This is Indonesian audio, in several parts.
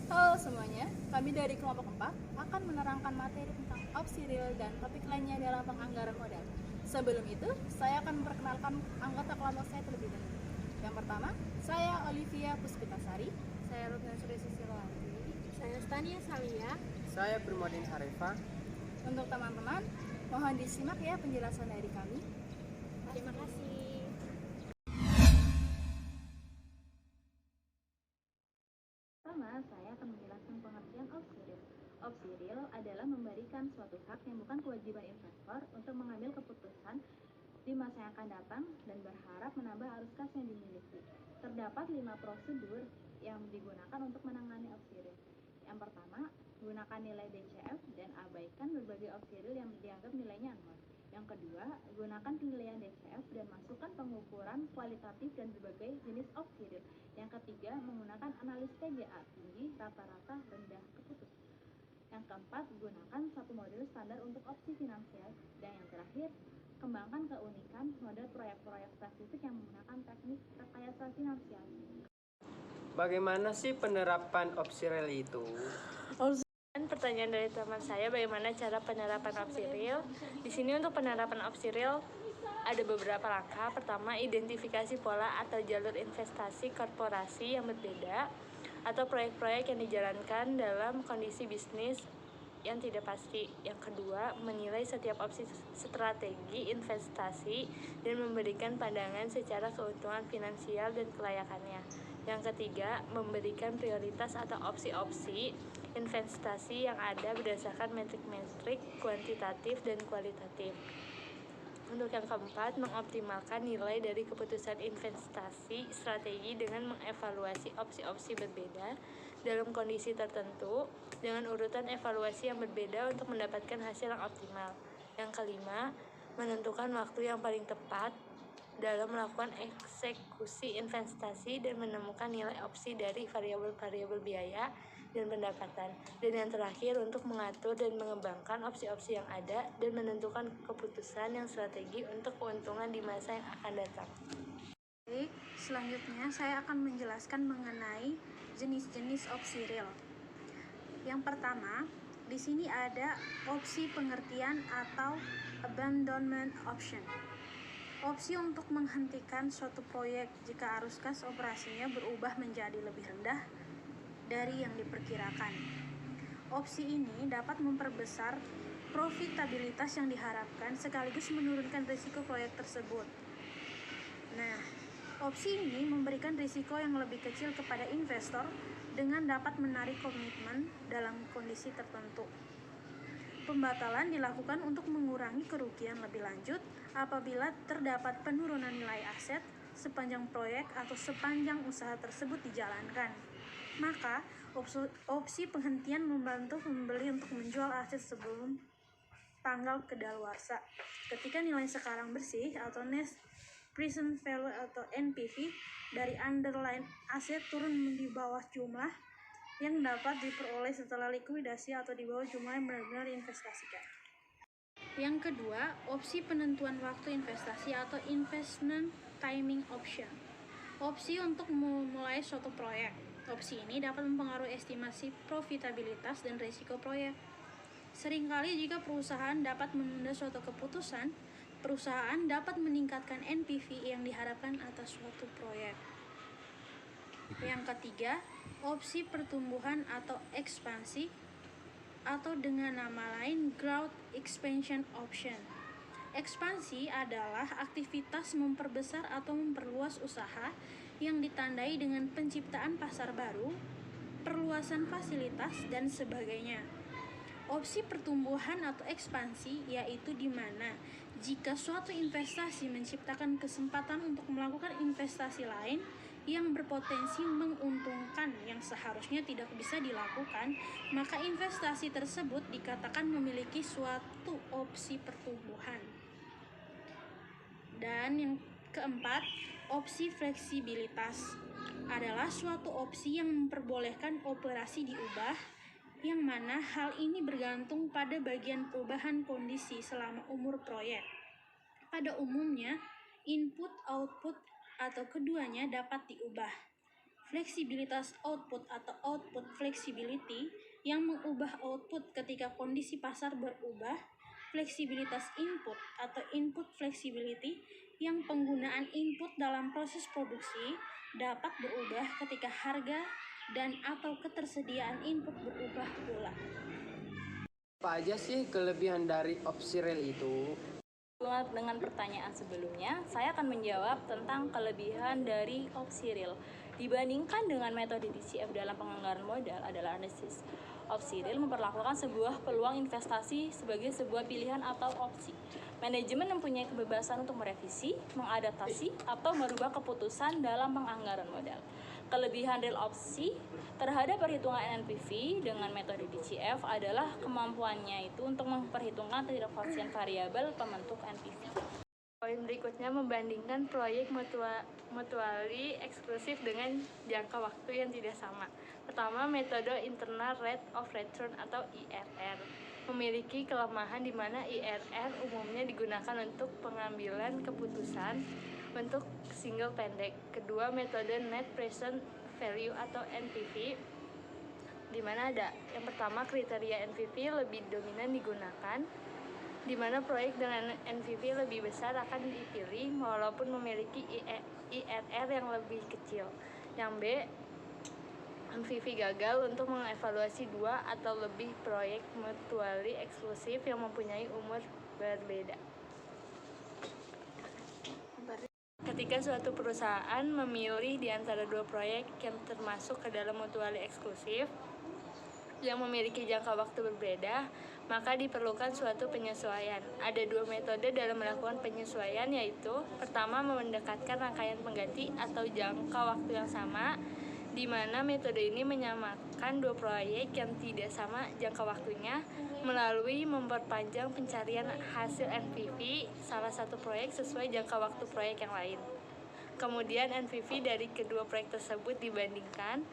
Halo semuanya, kami dari kelompok 4 akan menerangkan materi tentang opsi real dan topik lainnya dalam penganggaran modal. Sebelum itu, saya akan memperkenalkan anggota kelompok saya terlebih dahulu. Yang pertama, saya Olivia Puspitasari. Saya Rutna Sri Susilowati. Saya Stania Salia. Saya Primodin Harifa. Untuk teman-teman, mohon disimak ya penjelasan dari kami. Terima kasih. Pertama, saya akan menjelaskan pengertian opsi real. Opsi real adalah memberikan suatu hak yang bukan kewajiban investor untuk mengambil keputusan di masa yang akan datang dan berharap menambah arus kas yang dimiliki. Terdapat 5 prosedur yang digunakan untuk menangani opsi real. Yang pertama, gunakan nilai DCF dan abaikan berbagai opsi real yang dianggap nilainya nol. Yang kedua, gunakan penilaian DCF dan masukkan pengukuran kualitatif dan berbagai jenis opsi real. Yang ketiga, menggunakan analis PGA tinggi, rata-rata, rendah, keputusan. Yang keempat, gunakan satu model standar untuk opsi finansial. Dan yang terakhir, kembangkan keunikan model proyek-proyek spesifik yang menggunakan teknik rekayasa finansial. Bagaimana sih penerapan opsi real itu? Pertanyaan dari teman saya, bagaimana cara penerapan opsi real? Di sini untuk penerapan opsi real ada beberapa langkah. Pertama, identifikasi pola atau jalur investasi korporasi yang berbeda atau proyek-proyek yang dijalankan dalam kondisi bisnis yang tidak pasti. Yang kedua, menilai setiap opsi strategi investasi dan memberikan pandangan secara keuntungan finansial dan kelayakannya. Yang ketiga, memberikan prioritas atau opsi-opsi investasi yang ada berdasarkan metrik-metrik kuantitatif dan kualitatif. Untuk yang keempat, mengoptimalkan nilai dari keputusan investasi strategi dengan mengevaluasi opsi-opsi berbeda dalam kondisi tertentu dengan urutan evaluasi yang berbeda untuk mendapatkan hasil yang optimal. Yang kelima, menentukan waktu yang paling tepat dalam melakukan eksekusi investasi dan menemukan nilai opsi dari variabel-variabel biaya dan pendapatan. Dan yang terakhir, untuk mengatur dan mengembangkan opsi-opsi yang ada dan menentukan keputusan yang strategi untuk keuntungan di masa yang akan datang. Baik, selanjutnya saya akan menjelaskan mengenai jenis-jenis opsi real. Yang pertama, di sini ada opsi pengertian atau abandonment option. Opsi untuk menghentikan suatu proyek jika arus kas operasinya berubah menjadi lebih rendah dari yang diperkirakan. Opsi ini dapat memperbesar profitabilitas yang diharapkan sekaligus menurunkan risiko proyek tersebut. Nah, opsi ini memberikan risiko yang lebih kecil kepada investor dengan dapat menarik komitmen dalam kondisi tertentu. Pembatalan dilakukan untuk mengurangi kerugian lebih lanjut apabila terdapat penurunan nilai aset sepanjang proyek atau sepanjang usaha tersebut dijalankan. Maka, opsi penghentian membantu pembeli untuk menjual aset sebelum tanggal kedaluarsa. Ketika nilai sekarang bersih atau net present value atau NPV dari underlying aset turun di bawah jumlah yang dapat diperoleh setelah likuidasi atau di bawah jumlah yang benar-benar diinvestasikan. Yang kedua, opsi penentuan waktu investasi atau investment timing option. Opsi untuk memulai suatu proyek. Opsi ini dapat mempengaruhi estimasi profitabilitas dan risiko proyek. Seringkali jika perusahaan dapat menunda suatu keputusan, perusahaan dapat meningkatkan NPV yang diharapkan atas suatu proyek. Yang ketiga, opsi pertumbuhan atau ekspansi atau dengan nama lain growth expansion option. Ekspansi adalah aktivitas memperbesar atau memperluas usaha yang ditandai dengan penciptaan pasar baru, perluasan fasilitas, dan sebagainya. Opsi pertumbuhan atau ekspansi yaitu di mana jika suatu investasi menciptakan kesempatan untuk melakukan investasi lain yang berpotensi menguntungkan yang seharusnya tidak bisa dilakukan, maka investasi tersebut dikatakan memiliki suatu opsi pertumbuhan. Dan yang keempat, opsi fleksibilitas adalah suatu opsi yang memperbolehkan operasi diubah, yang mana hal ini bergantung pada bagian perubahan kondisi selama umur proyek. Pada umumnya, input, output, atau keduanya dapat diubah. fleksibilitas output atau output flexibility yang mengubah output ketika kondisi pasar berubah, fleksibilitas input atau input flexibility yang penggunaan input dalam proses produksi dapat berubah ketika harga dan atau ketersediaan input berubah pula. Apa aja sih kelebihan dari opsi rel itu? Dengan pertanyaan sebelumnya, saya akan menjawab tentang kelebihan dari opsi real. Dibandingkan dengan metode DCF dalam penganggaran modal adalah analisis. Opsi real memperlakukan sebuah peluang investasi sebagai sebuah pilihan atau opsi. Manajemen mempunyai kebebasan untuk merevisi, mengadaptasi, atau merubah keputusan dalam penganggaran modal. Kelebihan real opsi terhadap perhitungan NPV dengan metode DCF adalah kemampuannya itu untuk memperhitungkan ketidakpastian variabel pembentuk NPV. Poin berikutnya membandingkan proyek mutually eksklusif dengan jangka waktu yang tidak sama. Pertama, metode Internal Rate of Return atau IRR memiliki kelemahan di mana IRR umumnya digunakan untuk pengambilan keputusan untuk single pendek. Kedua, metode Net Present Value atau NPV di mana ada yang pertama kriteria NPV lebih dominan digunakan, di mana proyek dengan NPV lebih besar akan dipilih walaupun memiliki IRR yang lebih kecil. Yang B, NPV gagal untuk mengevaluasi dua atau lebih proyek mutually eksklusif yang mempunyai umur berbeda. Ketika suatu perusahaan memilih di antara dua proyek yang termasuk ke dalam mutually eksklusif yang memiliki jangka waktu berbeda, maka diperlukan suatu penyesuaian. Ada dua metode dalam melakukan penyesuaian, yaitu pertama, mendekatkan rangkaian pengganti atau jangka waktu yang sama, di mana metode ini menyamakan dua proyek yang tidak sama jangka waktunya melalui memperpanjang pencarian hasil NPV salah satu proyek sesuai jangka waktu proyek yang lain. Kemudian NPV dari kedua proyek tersebut dibandingkan,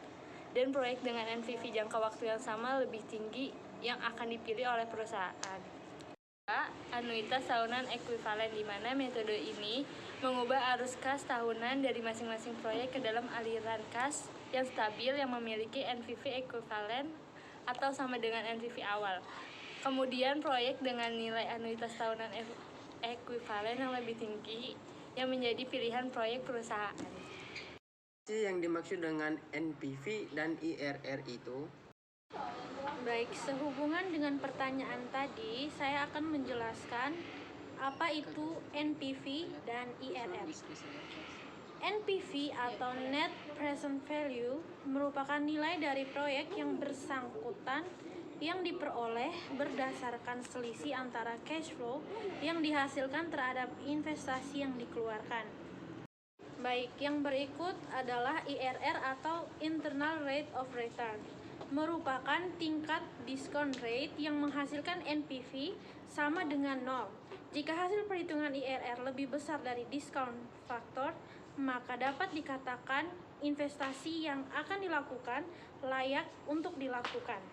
dan proyek dengan NPV jangka waktu yang sama lebih tinggi yang akan dipilih oleh perusahaan. Anuitas tahunan ekuivalen, di mana metode ini mengubah arus kas tahunan dari masing-masing proyek ke dalam aliran kas yang stabil yang memiliki NPV ekuivalen atau sama dengan NPV awal. Kemudian proyek dengan nilai anuitas tahunan ekuivalen yang lebih tinggi yang menjadi pilihan proyek perusahaan. Yang dimaksud dengan NPV dan IRR itu? Baik, sehubungan dengan pertanyaan tadi, saya akan menjelaskan apa itu NPV dan IRR. NPV atau Net Present Value merupakan nilai dari proyek yang bersangkutan yang diperoleh berdasarkan selisih antara cash flow yang dihasilkan terhadap investasi yang dikeluarkan. Baik, yang berikut adalah IRR atau Internal Rate of Return. Merupakan tingkat discount rate yang menghasilkan NPV sama dengan 0. Jika hasil perhitungan IRR lebih besar dari discount factor, maka dapat dikatakan investasi yang akan dilakukan layak untuk dilakukan.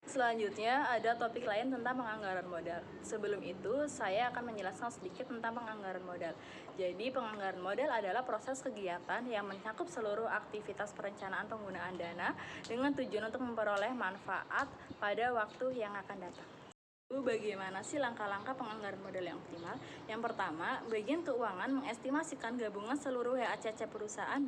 Selanjutnya ada topik lain tentang penganggaran modal. Sebelum itu, saya akan menjelaskan sedikit tentang penganggaran modal. Jadi, penganggaran modal adalah proses kegiatan yang mencakup seluruh aktivitas perencanaan penggunaan dana dengan tujuan untuk memperoleh manfaat pada waktu yang akan datang. Bagaimana sih langkah-langkah penganggaran modal yang optimal? Yang pertama, bagian keuangan mengestimasikan gabungan seluruh WACC perusahaan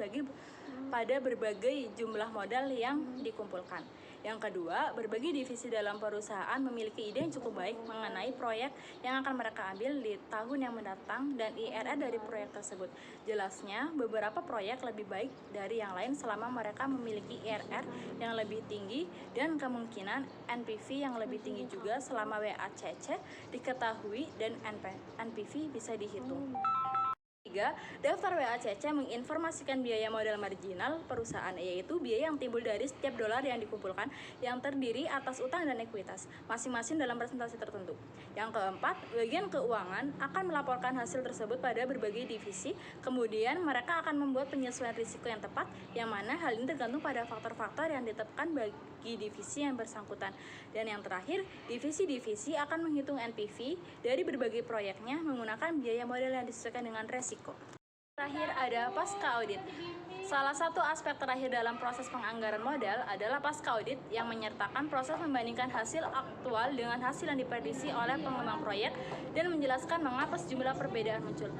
pada berbagai jumlah modal yang dikumpulkan. Yang kedua, berbagai divisi dalam perusahaan memiliki ide yang cukup baik mengenai proyek yang akan mereka ambil di tahun yang mendatang dan IRR dari proyek tersebut. Jelasnya, beberapa proyek lebih baik dari yang lain selama mereka memiliki IRR yang lebih tinggi dan kemungkinan NPV yang lebih tinggi juga selama WACC diketahui dan NPV bisa dihitung. 3. Daftar WACC menginformasikan biaya modal marginal perusahaan, yaitu biaya yang timbul dari setiap dolar yang dikumpulkan yang terdiri atas utang dan ekuitas, masing-masing dalam presentasi tertentu. Yang keempat, bagian keuangan akan melaporkan hasil tersebut pada berbagai divisi, kemudian mereka akan membuat penyesuaian risiko yang tepat, yang mana hal ini tergantung pada faktor-faktor yang ditetapkan bagi divisi yang bersangkutan. Dan yang terakhir, divisi-divisi akan menghitung NPV dari berbagai proyeknya menggunakan biaya modal yang disesuaikan dengan resiko. Terakhir ada pasca audit. Salah satu aspek terakhir dalam proses penganggaran modal adalah pasca audit yang menyertakan proses membandingkan hasil aktual dengan hasil yang diprediksi oleh pengembang proyek dan menjelaskan mengapa sejumlah perbedaan muncul.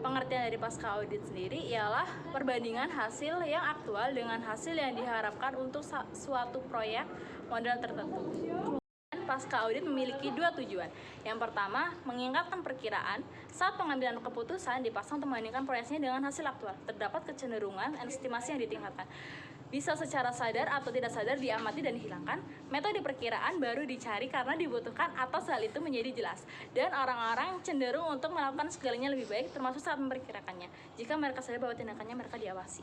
Pengertian dari pasca audit sendiri ialah perbandingan hasil yang aktual dengan hasil yang diharapkan untuk suatu proyek modal tertentu. Pasca audit memiliki dua tujuan. Yang pertama, mengingatkan perkiraan saat pengambilan keputusan dipasang untuk membandingkan proyeksinya dengan hasil aktual. Terdapat kecenderungan estimasi yang ditingkatkan. Bisa secara sadar atau tidak sadar diamati dan dihilangkan. Metode perkiraan baru dicari karena dibutuhkan atau hal itu menjadi jelas. Dan orang-orang cenderung untuk melakukan segalanya lebih baik termasuk saat memperkirakannya. Jika mereka sadar bahwa tindakannya mereka diawasi.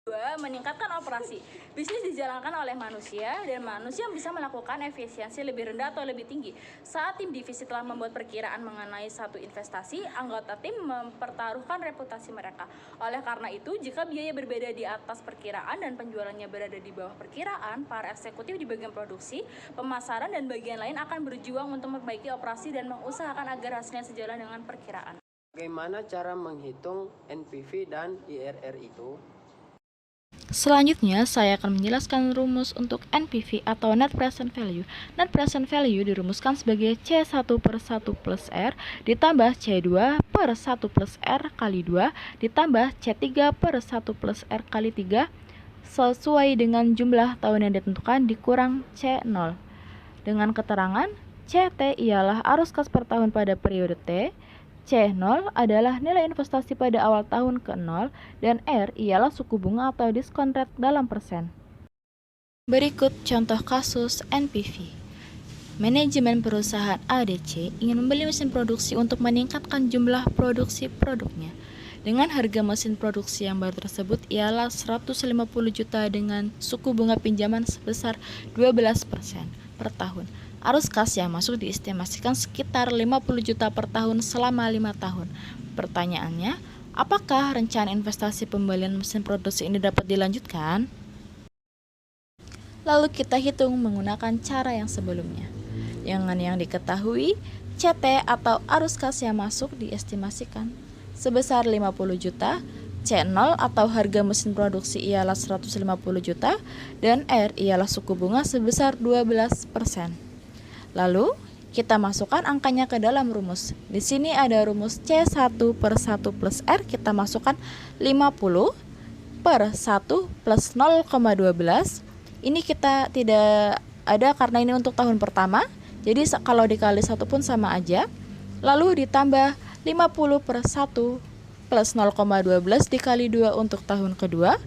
2. Meningkatkan operasi. Bisnis dijalankan oleh manusia dan manusia bisa melakukan efisiensi lebih rendah atau lebih tinggi. Saat tim divisi telah membuat perkiraan mengenai satu investasi, anggota tim mempertaruhkan reputasi mereka. Oleh karena itu, jika biaya berbeda di atas perkiraan dan penjualannya berada di bawah perkiraan, para eksekutif di bagian produksi, pemasaran, dan bagian lain akan berjuang untuk memperbaiki operasi dan mengusahakan agar hasilnya sejalan dengan perkiraan. Bagaimana cara menghitung NPV dan IRR itu? Selanjutnya, saya akan menjelaskan rumus untuk NPV atau Net Present Value. Net Present Value dirumuskan sebagai C1 per 1 plus R ditambah C2 per 1 plus R kali 2 ditambah C3 per 1 plus R kali 3 sesuai dengan jumlah tahun yang ditentukan dikurang C0. Dengan keterangan, CT ialah arus kas per tahun pada periode T, C0 adalah nilai investasi pada awal tahun ke-0, dan R ialah suku bunga atau diskon rate dalam persen. Berikut contoh kasus NPV. Manajemen perusahaan ADC ingin membeli mesin produksi untuk meningkatkan jumlah produksi produknya. Dengan harga mesin produksi yang baru tersebut ialah 150 juta dengan suku bunga pinjaman sebesar 12% per tahun. Arus kas yang masuk diestimasikan sekitar 50 juta per tahun selama 5 tahun. Pertanyaannya, apakah rencana investasi pembelian mesin produksi ini dapat dilanjutkan? Lalu kita hitung menggunakan cara yang sebelumnya. Dengan yang diketahui, CT atau arus kas yang masuk diestimasikan sebesar 50 juta, C0 atau harga mesin produksi ialah 150 juta, dan R ialah suku bunga sebesar 12%. Lalu, kita masukkan angkanya ke dalam rumus. Di sini ada rumus C1 per 1 plus R, kita masukkan 50 per 1 plus 0,12. Ini kita tidak ada karena ini untuk tahun pertama, jadi kalau dikali 1 pun sama aja. Lalu ditambah 50 per 1 plus 0,12 dikali 2 untuk tahun kedua,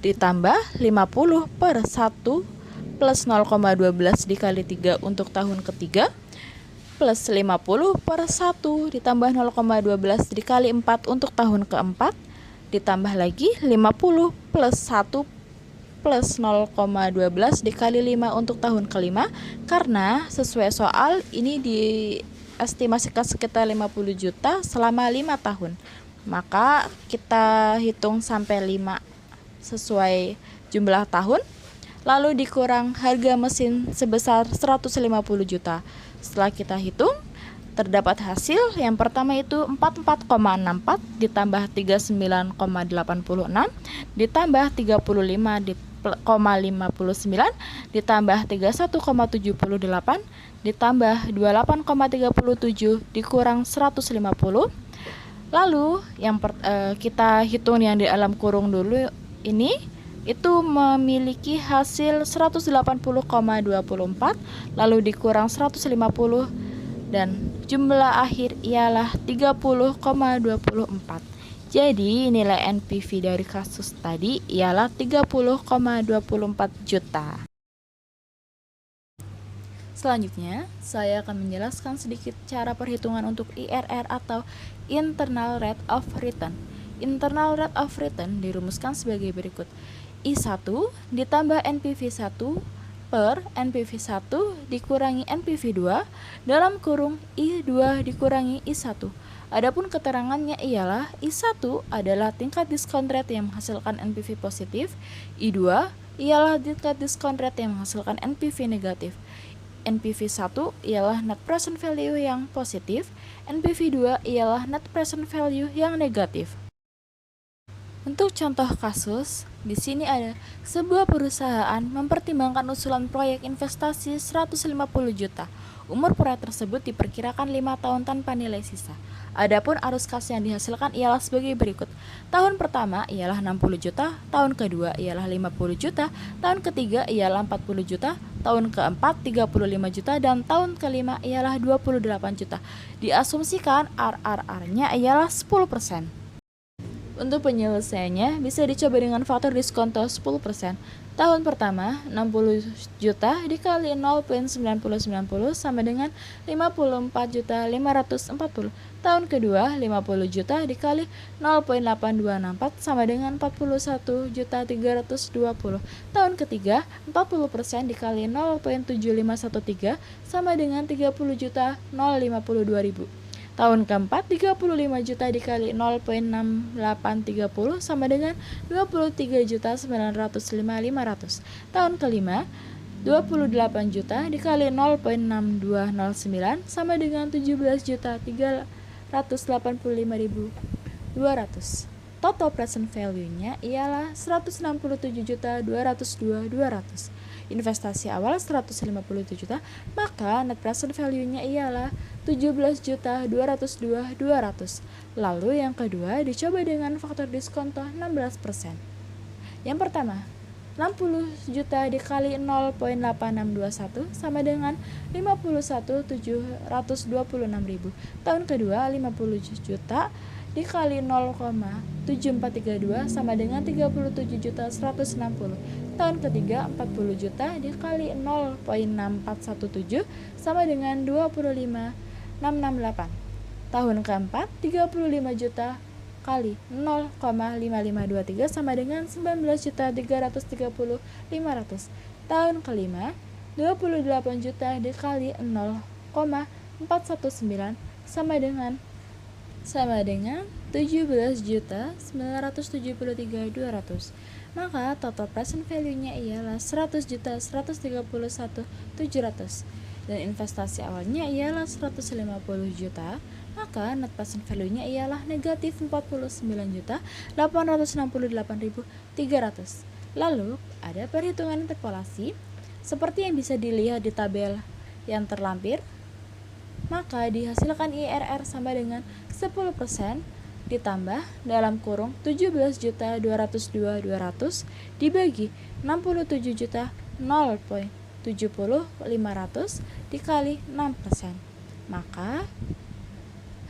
ditambah 50 per 1 plus 0,12 dikali 3 untuk tahun ketiga, plus 50 per 1 ditambah 0,12 dikali 4 untuk tahun keempat, ditambah lagi 50 plus 1 plus 0,12 dikali 5 untuk tahun kelima, karena sesuai soal ini diestimasikan sekitar 50 juta selama 5 tahun. Maka kita hitung sampai 5 sesuai jumlah tahun. Lalu dikurang harga mesin sebesar 150 juta. Setelah kita hitung, terdapat hasil yang pertama itu 44,64 ditambah 39,86 ditambah 35,59 ditambah 31,78 ditambah 28,37 dikurang 150. Lalu yang kita hitung yang di dalam kurung dulu ini itu memiliki hasil 180,24 lalu dikurang 150 dan jumlah akhir ialah 30,24. Jadi nilai NPV dari kasus tadi ialah 30,24 juta. Selanjutnya, saya akan menjelaskan sedikit cara perhitungan untuk IRR atau Internal Rate of Return. Internal Rate of Return dirumuskan sebagai berikut. I1 ditambah NPV1 per NPV1 dikurangi NPV2 dalam kurung I2 dikurangi I1. Adapun keterangannya ialah I1 adalah tingkat diskon rate yang menghasilkan NPV positif, I2 ialah tingkat diskon rate yang menghasilkan NPV negatif. NPV1 ialah net present value yang positif, NPV2 ialah net present value yang negatif. Untuk contoh kasus, di sini ada sebuah perusahaan mempertimbangkan usulan proyek investasi 150 juta. Umur proyek tersebut diperkirakan 5 tahun tanpa nilai sisa. Adapun arus kas yang dihasilkan ialah sebagai berikut. Tahun pertama ialah 60 juta, tahun kedua ialah 50 juta, tahun ketiga ialah 40 juta, tahun keempat 35 juta, dan tahun kelima ialah 28 juta. Diasumsikan RRR-nya ialah 10%. Untuk penyelesaiannya, bisa dicoba dengan faktor diskonto 10%. Tahun pertama, 60 juta dikali 0,9090 sama dengan 54.540. Tahun kedua, 50 juta dikali 0,8264 sama dengan 41.320. Tahun ketiga, 40% dikali 0,7513 sama dengan 30.052.000. Tahun keempat, 35 juta dikali 0,6830 sama dengan 23.905.500. Tahun kelima, 28 juta dikali 0,6209 sama dengan 17.385.200. Total present value-nya ialah 167.202.200. Investasi awal 150 juta, maka net present value-nya ialah 17.202.200. Lalu yang kedua dicoba dengan faktor diskonto 16%. Yang pertama, 60 juta dikali 0,8621 sama dengan 51.726.000. Tahun kedua, 50 juta dikali 0,7432 sama dengan 37.160. Tahun ketiga, 40 juta dikali 0,6417 sama dengan 25.668. Tahun keempat, 35 juta kali 0,5523 sama dengan 19.330.500. Tahun kelima, 28 juta dikali 0,419 sama dengan 17.973.200. Maka total present value-nya ialah 100.131.700 dan investasi awalnya ialah 150 juta. Maka net present value-nya ialah negatif 49.868.300. Lalu ada perhitungan interpolasi seperti yang bisa dilihat di tabel yang terlampir. Maka dihasilkan IRR sama dengan 10% ditambah dalam kurung 17.202.200 dibagi 67 juta 0,70500 dikali 6%. Maka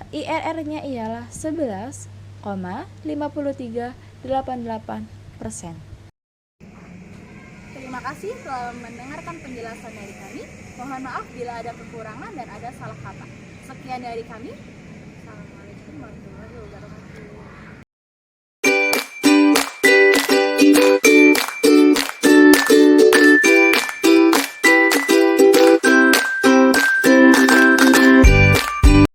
IRR-nya ialah 11,5388%. Terima kasih telah mendengarkan penjelasan dari kami. Mohon maaf bila ada kekurangan dan ada salah kata. Sekian dari kami. Assalamualaikum warahmatullahi wabarakatuh.